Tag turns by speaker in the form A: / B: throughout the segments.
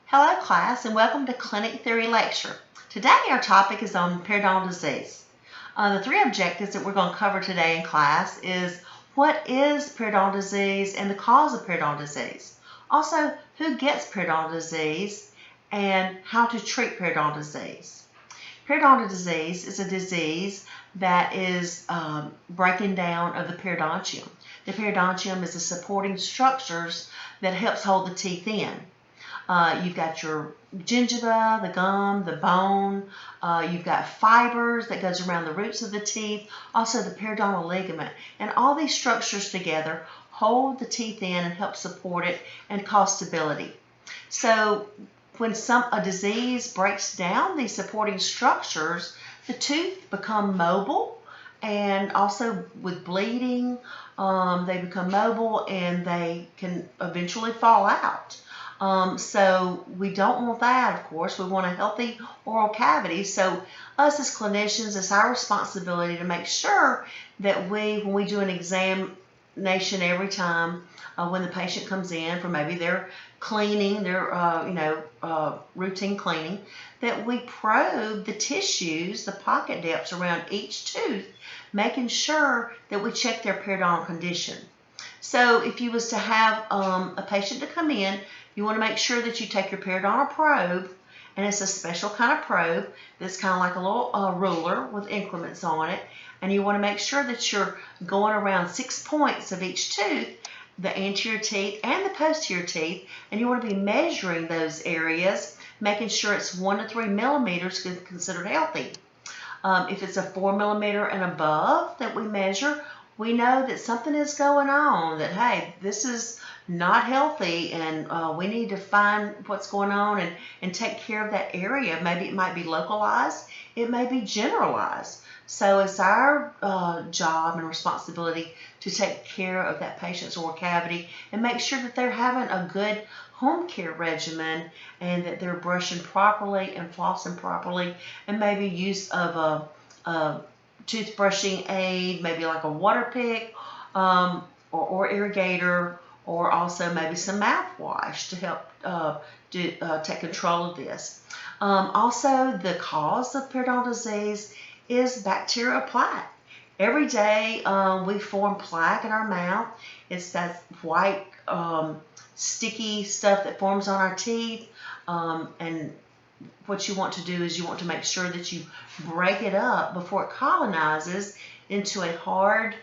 A: Hello class and welcome to Clinic Theory Lecture. Today our topic is on periodontal disease. The three objectives that we're going to cover today in class is what is periodontal disease and the cause of periodontal disease. Also, who gets periodontal disease and how to treat periodontal disease. Periodontal disease is a disease that is breaking down of the periodontium. The periodontium is the supporting structures that helps hold the teeth in. You've got your gingiva, the gum, the bone. You've got fibers that goes around the roots of the teeth, also the periodontal ligament. And all these structures together hold the teeth in and help support it and cause stability. So when a disease breaks down these supporting structures, the tooth become mobile, and also with bleeding, they become mobile and they can eventually fall out. So we don't want that, of course. We want a healthy oral cavity. So us as clinicians, it's our responsibility to make sure that when we do an examination every time when the patient comes in for maybe their cleaning, their routine cleaning, that we probe the tissues, the pocket depths around each tooth, making sure that we check their periodontal condition. So if you was to have a patient to come in, you want to make sure that you take your periodontal probe, and it's a special kind of probe that's kind of like a little ruler with increments on it, and you want to make sure that you're going around 6 points of each tooth, the anterior teeth and the posterior teeth, and you want to be measuring those areas, making sure it's 1 to 3 millimeters considered healthy. If it's a 4 millimeter and above that we measure, we know that something is going on, that, hey, this is not healthy, and we need to find what's going on and take care of that area. Maybe it might be localized, it may be generalized. So it's our job and responsibility to take care of that patient's oral cavity and make sure that they're having a good home care regimen and that they're brushing properly and flossing properly, and maybe use of a toothbrushing aid, maybe like a water pick or irrigator, or also maybe some mouthwash to help take control of this. Also, the cause of periodontal disease is bacterial plaque. Every day we form plaque in our mouth. It's that white sticky stuff that forms on our teeth, and what you want to do is you want to make sure that you break it up before it colonizes into a hard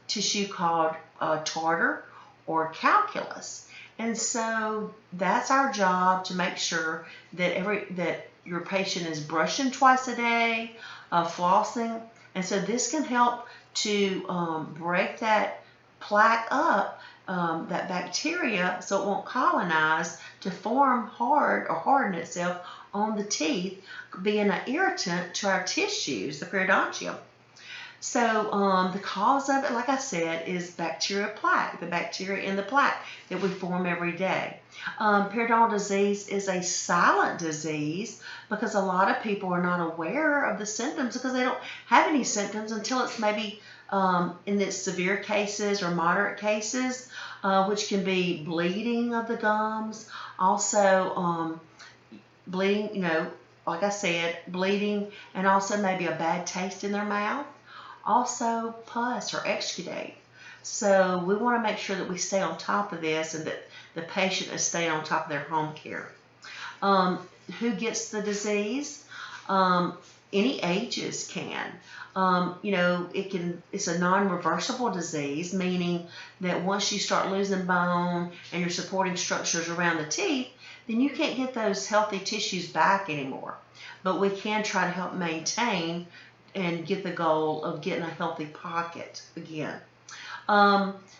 A: tissue called tartar or calculus. And so that's our job, to make sure that your patient is brushing twice a day, flossing, and so this can help to break that plaque up, that bacteria, so it won't colonize to form hard or harden itself on the teeth, being an irritant to our tissues, the periodontium. So the cause of it, like I said, is bacterial plaque, the bacteria in the plaque that we form every day. Periodontal disease is a silent disease because a lot of people are not aware of the symptoms because they don't have any symptoms until it's maybe in its severe cases or moderate cases, which can be bleeding of the gums, also bleeding, like I said, bleeding, and also maybe a bad taste in their mouth. Also pus or exudate. So we want to make sure that we stay on top of this and that the patient is staying on top of their home care. Who gets the disease? Any ages can. It's a non-reversible disease, meaning that once you start losing bone and your supporting structures around the teeth, then you can't get those healthy tissues back anymore. But we can try to help maintain and get the goal of getting a healthy pocket again.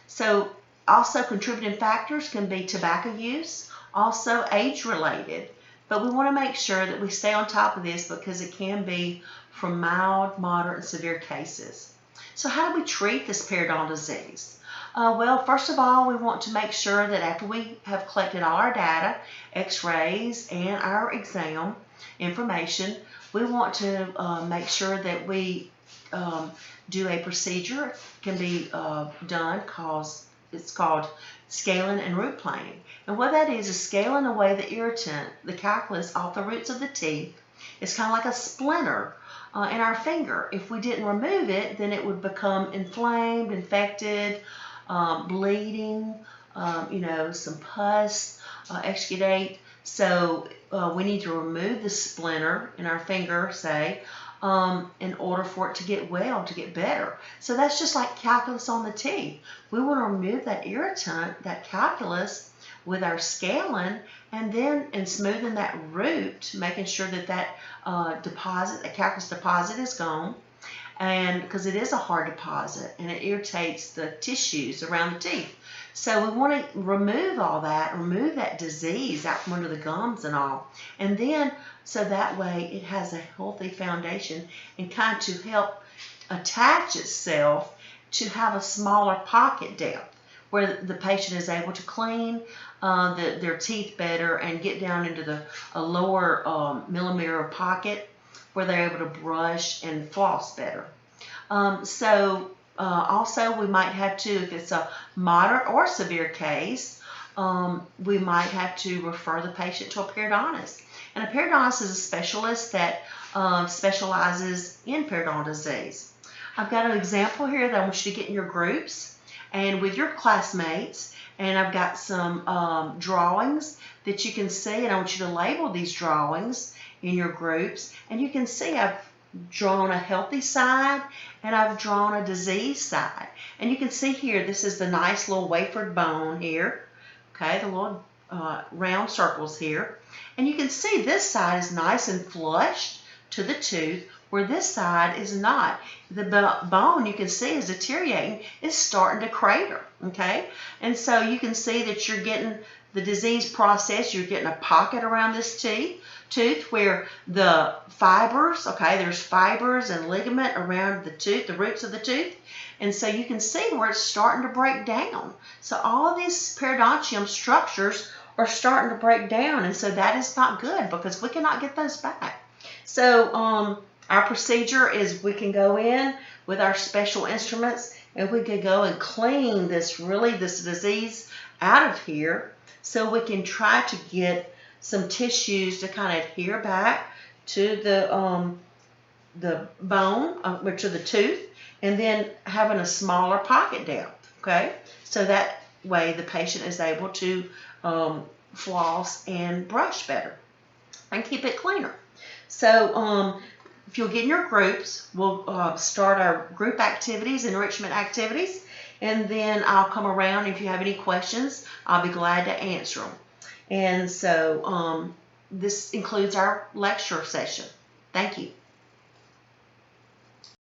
A: So also contributing factors can be tobacco use, also age-related. But we want to make sure that we stay on top of this because it can be from mild, moderate, and severe cases. So how do we treat this periodontal disease? Well, first of all, we want to make sure that after we have collected all our data, x-rays, and our exam information, we want to make sure that we do a procedure. It can be done called it's called scaling and root planing. And what that is scaling away the irritant, the calculus, off the roots of the teeth. It's kind of like a splinter in our finger. If we didn't remove it, then it would become inflamed, infected, bleeding, some pus, exudate. So we need to remove the splinter in our finger, say, in order for it to get well, to get better. So that's just like calculus on the teeth. We want to remove that irritant, that calculus, with our scaling, and smoothing that root, making sure that that calculus deposit is gone. And because it is a hard deposit and it irritates the tissues around the teeth. So we want to remove all that, remove that disease out from under the gums and all. And then, so that way it has a healthy foundation and kind of to help attach itself to have a smaller pocket depth where the patient is able to clean their teeth better and get down into a lower millimeter pocket where they're able to brush and floss better. Also, we might have to, if it's a moderate or severe case, we might have to refer the patient to a periodontist. And a periodontist is a specialist that specializes in periodontal disease. I've got an example here that I want you to get in your groups and with your classmates, and I've got some drawings that you can see, and I want you to label these drawings in your groups, and you can see I've drawn a healthy side and I've drawn a diseased side. And you can see here, this is the nice little wafered bone here, okay, the little round circles here. And you can see this side is nice and flushed to the tooth, where this side is not. The bone, you can see, is deteriorating, is starting to crater, okay? And so you can see that you're getting the disease process, you're getting a pocket around this tooth where the fibers, okay, there's fibers and ligament around the tooth, the roots of the tooth, and so you can see where it's starting to break down. So all of these periodontium structures are starting to break down, and so that is not good because we cannot get those back. So our procedure is we can go in with our special instruments and we can go and clean this disease out of here, so we can try to get some tissues to kind of adhere back to the bone, or to the tooth, and then having a smaller pocket depth, okay? So that way the patient is able to floss and brush better and keep it cleaner. So if you'll get in your groups, we'll start our group activities, enrichment activities, and then I'll come around. If you have any questions, I'll be glad to answer them. And so this includes our lecture session. Thank you.